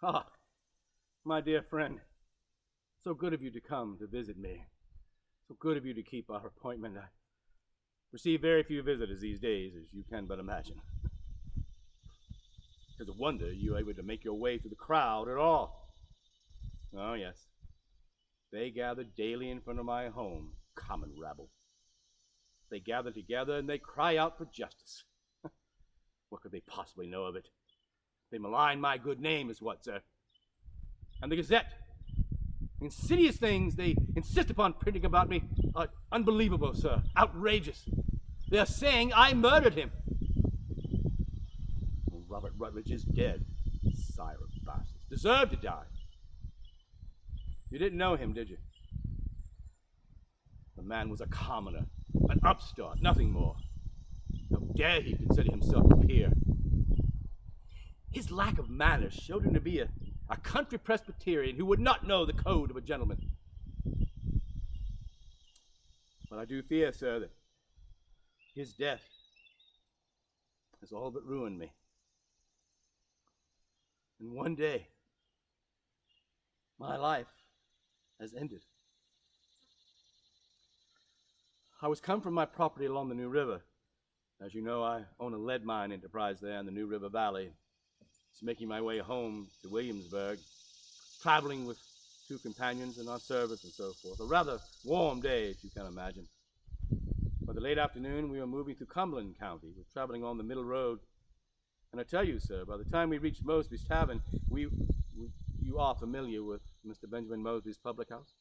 Ah, my dear friend, so good of you to come to visit me. So good of you to keep our appointment. I receive very few visitors these days, as you can but imagine. It's a wonder you were able to make your way through the crowd at all. Oh, yes. They gather daily in front of my home, common rabble. They gather together and they cry out for justice. What could they possibly know of it? They malign my good name is what, sir? And the Gazette, the insidious things they insist upon printing about me are unbelievable, sir, outrageous. They are saying I murdered him. Robert Rutledge is dead, sire of bastards. Deserved to die. You didn't know him, did you? The man was a commoner, an upstart, nothing more. How dare he consider himself a peer? His lack of manners showed him to be a country Presbyterian who would not know the code of a gentleman. But I do fear, sir, that his death has all but ruined me. And one day, my life has ended. I was come from my property along the New River. As you know, I own a lead mine enterprise there in the New River Valley. It's making my way home to Williamsburg, traveling with 2 companions and our servants and so forth. A rather warm day, as you can imagine. By the late afternoon, we were moving through Cumberland County. We're traveling on the middle road. And I tell you, sir, by the time we reached Mosby's Tavern, you are familiar with Mr. Benjamin Mosby's public house?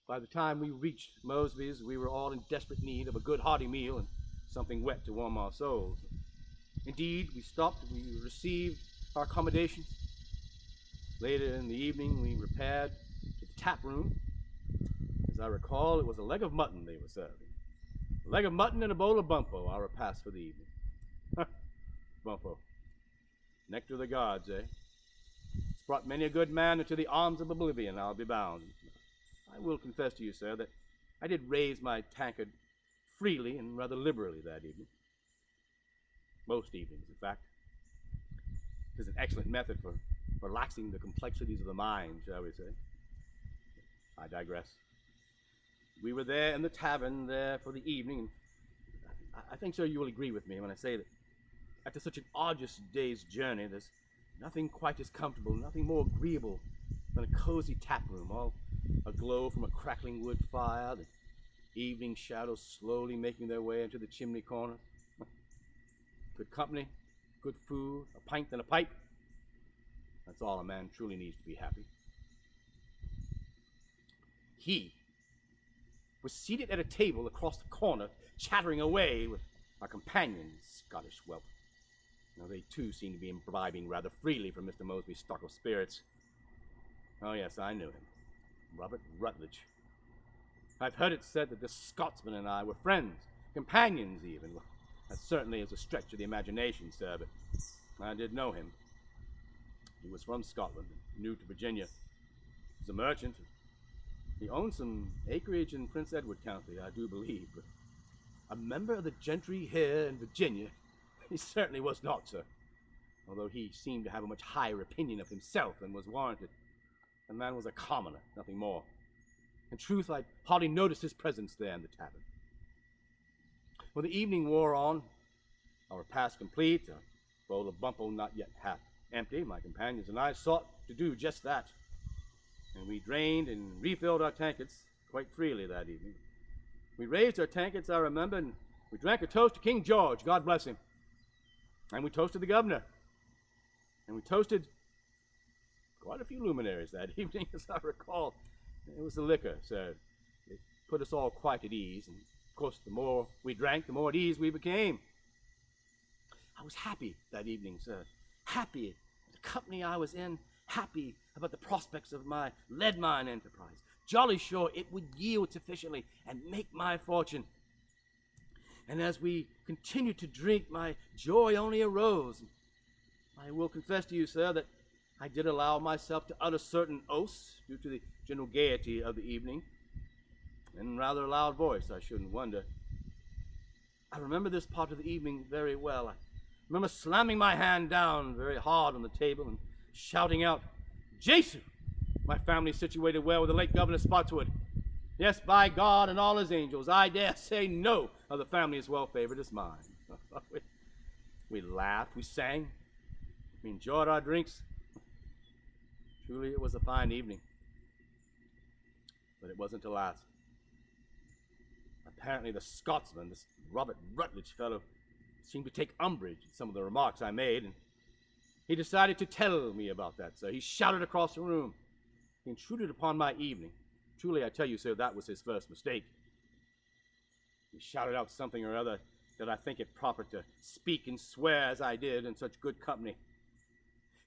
By the time we reached Mosby's, we were all in desperate need of a good hearty meal and something wet to warm our souls. Indeed, we stopped, we received our accommodations. Later in the evening, we repaired to the tap room. As I recall, it was a leg of mutton they were serving. A leg of mutton and a bowl of bumpo, our repast for the evening. Bumpo. Nectar of the gods, eh? It's brought many a good man into the arms of oblivion, I'll be bound. I will confess to you, sir, that I did raise my tankard freely and rather liberally that evening. Most evenings, in fact. It is an excellent method for relaxing the complexities of the mind, shall we say. I digress. We were there in the tavern there for the evening, and I think, sir, you will agree with me when I say that after such an arduous day's journey, there's nothing quite as comfortable, nothing more agreeable than a cozy tap room, all aglow from a crackling wood fire, the evening shadows slowly making their way into the chimney corner. Good company, good food, a pint and a pipe. That's all a man truly needs to be happy. He was seated at a table across the corner, chattering away with our companion, Scottish whelp. Now, they too seemed to be imbibing rather freely from Mr. Mosby's stock of spirits. Oh yes, I knew him. Robert Rutledge. I've heard it said that this Scotsman and I were friends, companions even. Well, that certainly is a stretch of the imagination, sir, but I did know him. He was from Scotland, new to Virginia. He's a merchant. He owned some acreage in Prince Edward County, I do believe, but a member of the gentry here in Virginia, he certainly was not, sir. Although he seemed to have a much higher opinion of himself than was warranted. The man was a commoner, nothing more. In truth, I hardly noticed his presence there in the tavern. When the evening wore on, our repast complete, a bowl of bumpo not yet half empty, my companions and I sought to do just that. And we drained and refilled our tankards quite freely that evening. We raised our tankards, I remember, and we drank a toast to King George, God bless him. And we toasted the governor. And we toasted quite a few luminaries that evening, as I recall. It was the liquor, so it put us all quite at ease. And of course, the more we drank, the more at ease we became. I was happy that evening, sir. Happy with the company I was in. Happy about the prospects of my lead mine enterprise. Jolly sure it would yield sufficiently and make my fortune. And as we continued to drink, my joy only arose. I will confess to you, sir, that I did allow myself to utter certain oaths due to the general gaiety of the evening. In rather a loud voice, I shouldn't wonder. I remember this part of the evening very well. I remember slamming my hand down very hard on the table and shouting out, "Jesu! My family is situated well with the late Governor Spotswood. Yes, by God and all his angels, I dare say no other family is well favored as mine." We laughed, we sang, we enjoyed our drinks. Truly, it was a fine evening. But it wasn't to last. Apparently, the Scotsman, this Robert Rutledge fellow, seemed to take umbrage at some of the remarks I made, and he decided to tell me about that, sir. He shouted across the room. He intruded upon my evening. Truly, I tell you, sir, that was his first mistake. He shouted out something or other that I think it proper to speak and swear as I did in such good company.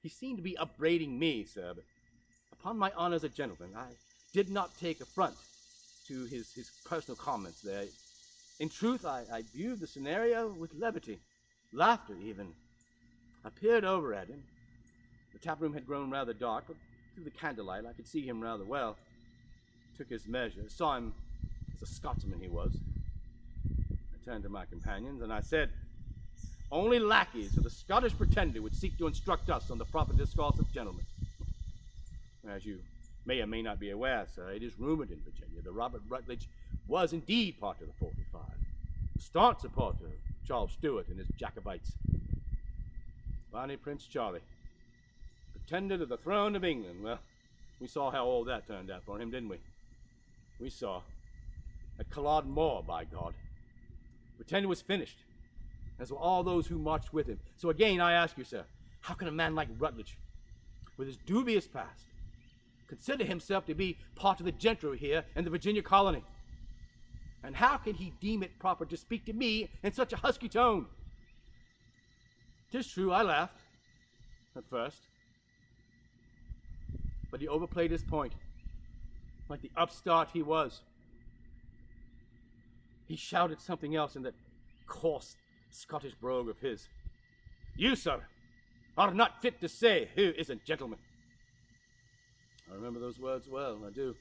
He seemed to be upbraiding me, sir, but upon my honor as a gentleman, I did not take affront to his personal comments there. In truth, I viewed the scenario with levity, laughter even. I peered over at him. The tap room had grown rather dark, but through the candlelight I could see him rather well. Took his measure, saw him as a Scotsman he was. I turned to my companions and I said, "Only lackeys of the Scottish pretender would seek to instruct us on the proper discourse of gentlemen." As you may or may not be aware, sir, it is rumored in Virginia that Robert Rutledge was indeed part of the 45, a staunch supporter of Charles Stuart and his Jacobites. Bonnie Prince Charlie, pretender to the throne of England. Well, we saw how all that turned out for him, didn't we? We saw. At Culloden Moor, by God. Pretender was finished, as were all those who marched with him. So again, I ask you, sir, how can a man like Rutledge, with his dubious past, consider himself to be part of the gentry here in the Virginia colony? And how can he deem it proper to speak to me in such a husky tone? 'Tis true, I laughed at first, but he overplayed his point, like the upstart he was. He shouted something else in that coarse Scottish brogue of his. "You, sir, are not fit to say who is a gentleman." I remember those words well, I do.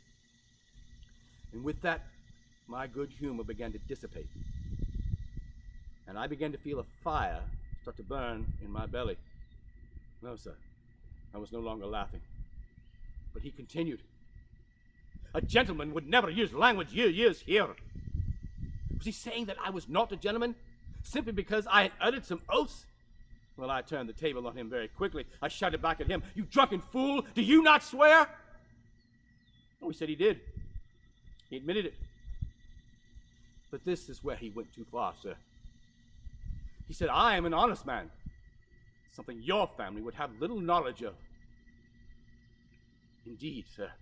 And with that, my good humor began to dissipate. And I began to feel a fire start to burn in my belly. No, sir, I was no longer laughing. But he continued. "A gentleman would never use language you use here." Was he saying that I was not a gentleman, simply because I had uttered some oaths? Well, I turned the table on him very quickly. I shouted back at him, "You drunken fool, do you not swear?" Oh, he said he did. He admitted it. But this is where he went too far, sir. He said, "I am an honest man, something your family would have little knowledge of." Indeed, sir,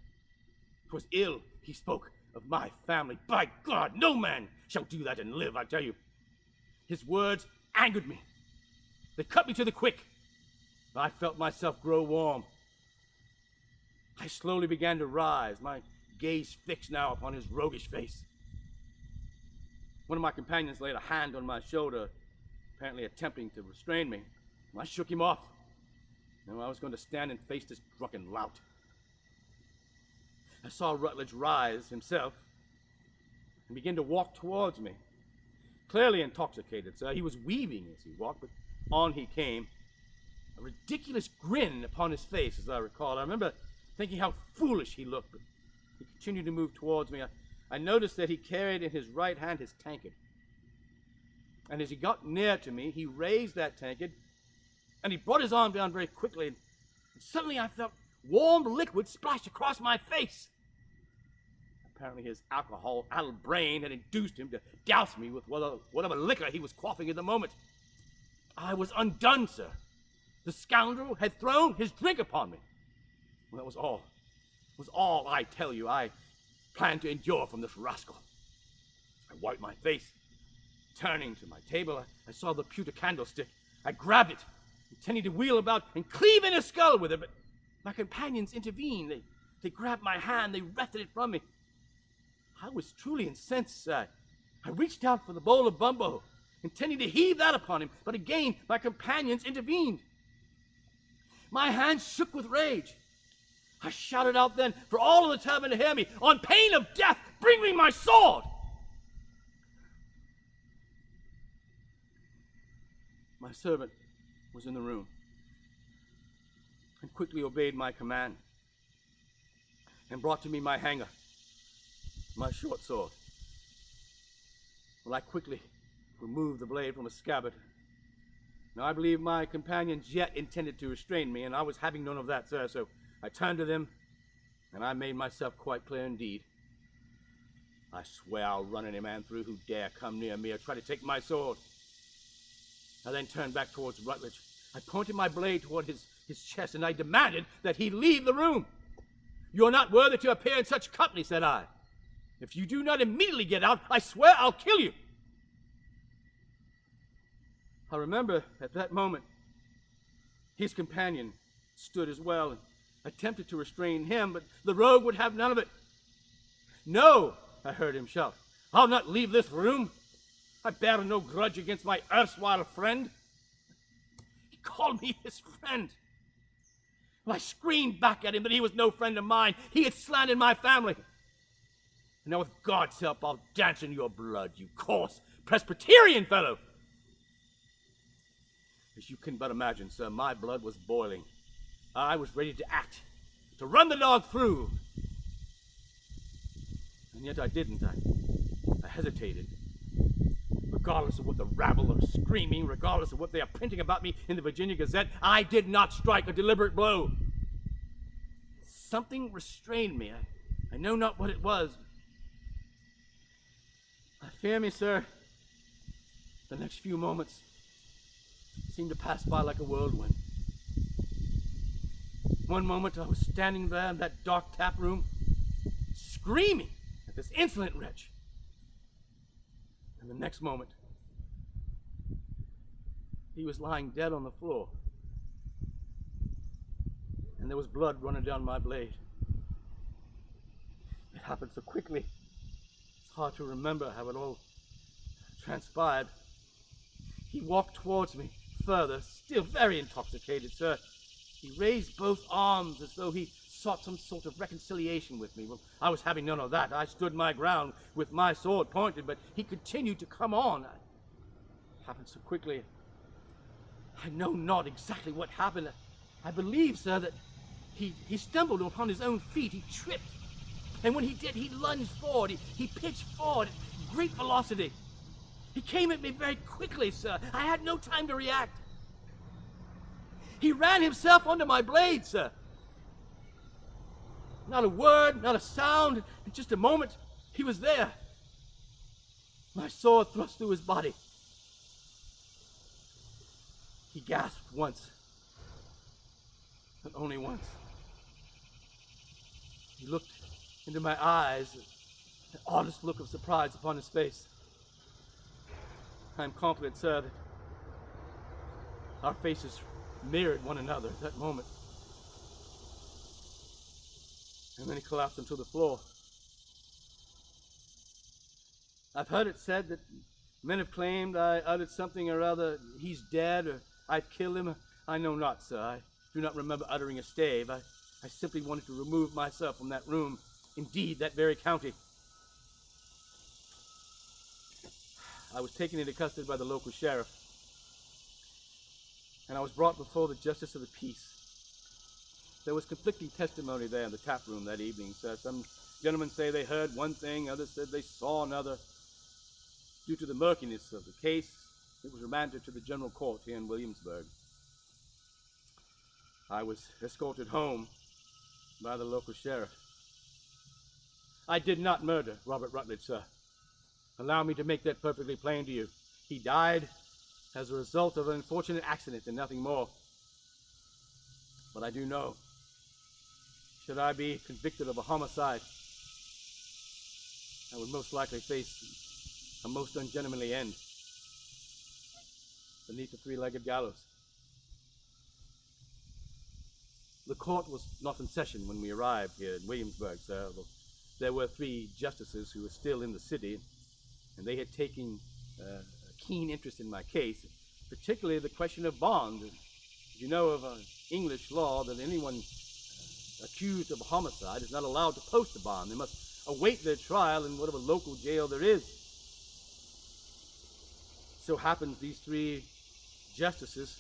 'twas ill he spoke of my family. By God, no man shall do that and live, I tell you. His words angered me. They cut me to the quick. I felt myself grow warm. I slowly began to rise, my gaze fixed now upon his roguish face. One of my companions laid a hand on my shoulder, apparently attempting to restrain me. I shook him off. Now I was going to stand and face this drunken lout. I saw Rutledge rise himself and begin to walk towards me. Clearly intoxicated, sir. He was weaving as he walked, but on he came. A ridiculous grin upon his face, as I recall. I remember thinking how foolish he looked, but he continued to move towards me. I noticed that he carried in his right hand his tankard. And as he got near to me, he raised that tankard, and he brought his arm down very quickly, and suddenly I felt warm liquid splash across my face. Apparently his alcohol-addled brain had induced him to douse me with whatever liquor he was quaffing at the moment. I was undone, sir. The scoundrel had thrown his drink upon me. Well, that was all. It was all, I tell you, I planned to endure from this rascal. I wiped my face. Turning to my table, I saw the pewter candlestick. I grabbed it, intending to wheel about and cleave in his skull with it, but my companions intervened. They grabbed my hand. They wrested it from me. I was truly incensed, sir. I reached out for the bowl of bumbo, intending to heave that upon him, but again my companions intervened. My hands shook with rage. I shouted out then for all of the tavern to hear me, "On pain of death, bring me my sword!" My servant was in the room. and quickly obeyed my command and brought to me my hanger, my short sword. Well, I quickly removed the blade from a scabbard. Now, I believe my companions yet intended to restrain me, and I was having none of that, sir, so I turned to them, and I made myself quite clear indeed. I swear I'll run any man through who dare come near me or try to take my sword. I then turned back towards Rutledge. I pointed my blade toward his chest, and I demanded that he leave the room. "You are not worthy to appear in such company," said I. "If you do not immediately get out, I swear I'll kill you." I remember at that moment, his companion stood as well and attempted to restrain him, but the rogue would have none of it. "No," I heard him shout, "I'll not leave this room. I bear no grudge against my erstwhile friend." He called me his friend. Well, I screamed back at him that he was no friend of mine. He had slandered my family. And now, with God's help, I'll dance in your blood, you coarse Presbyterian fellow. As you can but imagine, sir, my blood was boiling. I was ready to act, to run the dog through. And yet I didn't. I hesitated. Regardless of what the rabble are screaming, regardless of what they are printing about me in the Virginia Gazette, I did not strike a deliberate blow. Something restrained me. I know not what it was. I fear me, sir, the next few moments seemed to pass by like a whirlwind. One moment I was standing there in that dark tap room, screaming at this insolent wretch. And the next moment, he was lying dead on the floor. And there was blood running down my blade. It happened so quickly, it's hard to remember how it all transpired. He walked towards me further, still very intoxicated, sir. He raised both arms as though he sought some sort of reconciliation with me. Well, I was having none of that. I stood my ground with my sword pointed, but he continued to come on. It happened so quickly. I know not exactly what happened. I believe, sir, that he stumbled upon his own feet. He tripped. And when he did, he lunged forward. He pitched forward at great velocity. He came at me very quickly, sir. I had no time to react. He ran himself onto my blade, sir. Not a word, not a sound. In just a moment, he was there. My sword thrust through his body. He gasped once, but only once. He looked into my eyes, an honest look of surprise upon his face. I am confident, sir, that our faces mirrored one another at that moment. And then he collapsed onto the floor. I've heard it said that men have claimed I uttered something or other, "He's dead," or "I've killed him." I know not, sir. I do not remember uttering a stave. I simply wanted to remove myself from that room, indeed, that very county. I was taken into custody by the local sheriff, and I was brought before the justice of the peace. There was conflicting testimony there in the tap room that evening, sir. Some gentlemen say they heard one thing, others said they saw another. Due to the murkiness of the case, it was remanded to the general court here in Williamsburg. I was escorted home by the local sheriff. I did not murder Robert Rutledge, sir. Allow me to make that perfectly plain to you. He died as a result of an unfortunate accident and nothing more. But I do know, should I be convicted of a homicide, I would most likely face a most ungentlemanly end beneath the three-legged gallows. The court was not in session when we arrived here in Williamsburg, sir. There were 3 justices who were still in the city, and they had taken a keen interest in my case, particularly the question of bond. You know of English law that anyone accused of a homicide is not allowed to post a bond. They must await their trial in whatever local jail there is. So happens these 3 justices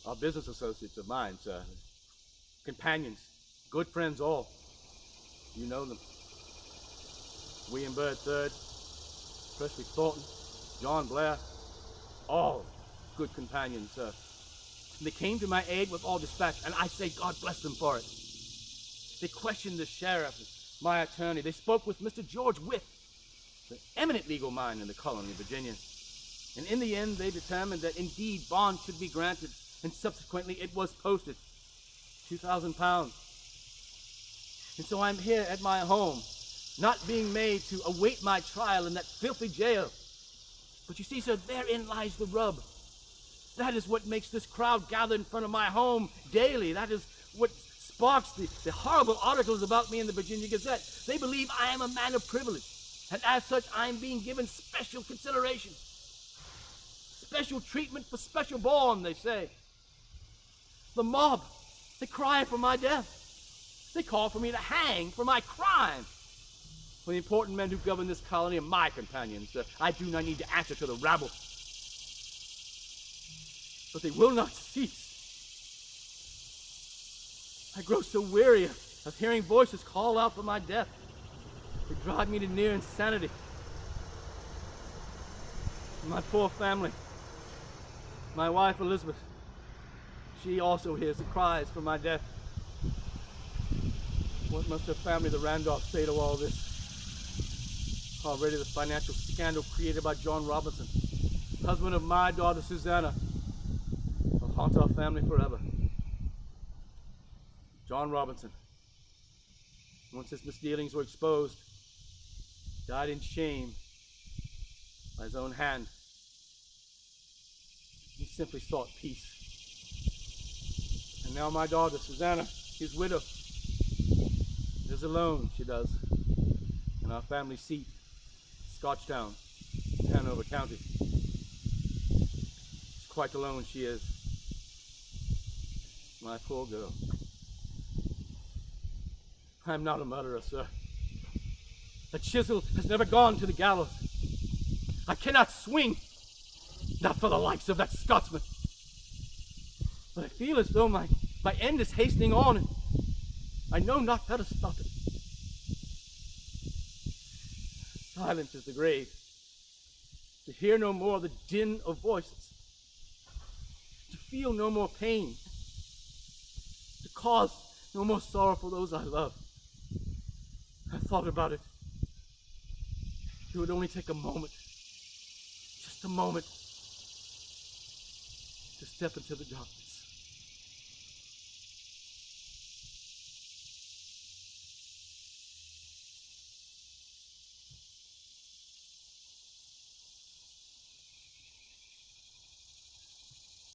are business associates of mine, sir. Companions, good friends all. You know them. William Byrd III, Presley Thornton, John Blair, all good companions, sir. And they came to my aid with all dispatch, and I say God bless them for it. They questioned the sheriff, my attorney. They spoke with Mr. George Witt, the eminent legal mind in the colony of Virginia. And in the end, they determined that indeed bond should be granted, and subsequently it was posted, £2,000. And so I'm here at my home, not being made to await my trial in that filthy jail. But you see, sir, therein lies the rub. That is what makes this crowd gather in front of my home daily. That is what sparks the horrible articles about me in the Virginia Gazette. They believe I am a man of privilege, and as such, I am being given special consideration. Special treatment for special born, they say. The mob, they cry for my death. They call for me to hang for my crime. For the important men who govern this colony are my companions, sir. I do not need to answer to the rabble. But they will not cease. I grow so weary of hearing voices call out for my death. They drive me to near insanity. My poor family, my wife Elizabeth, she also hears the cries for my death. What must her family, the Randolphs, say to all this? Already the financial scandal created by John Robinson, husband of my daughter Susanna, will haunt our family forever. John Robinson, once his misdealings were exposed, died in shame by his own hand. He simply sought peace. And now my daughter Susanna, his widow, lives alone, she does, in our family seat, Scotchtown, Hanover County. She's quite alone, she is. My poor girl. I'm not a murderer, sir. The chisel has never gone to the gallows. I cannot swing, not for the likes of that Scotsman. But I feel as though my end is hastening on, and I know not how to stop it. Silent is the grave, to hear no more the din of voices, to feel no more pain, to cause no more sorrow for those I love. I thought about it. It would only take a moment, just a moment, to step into the darkness.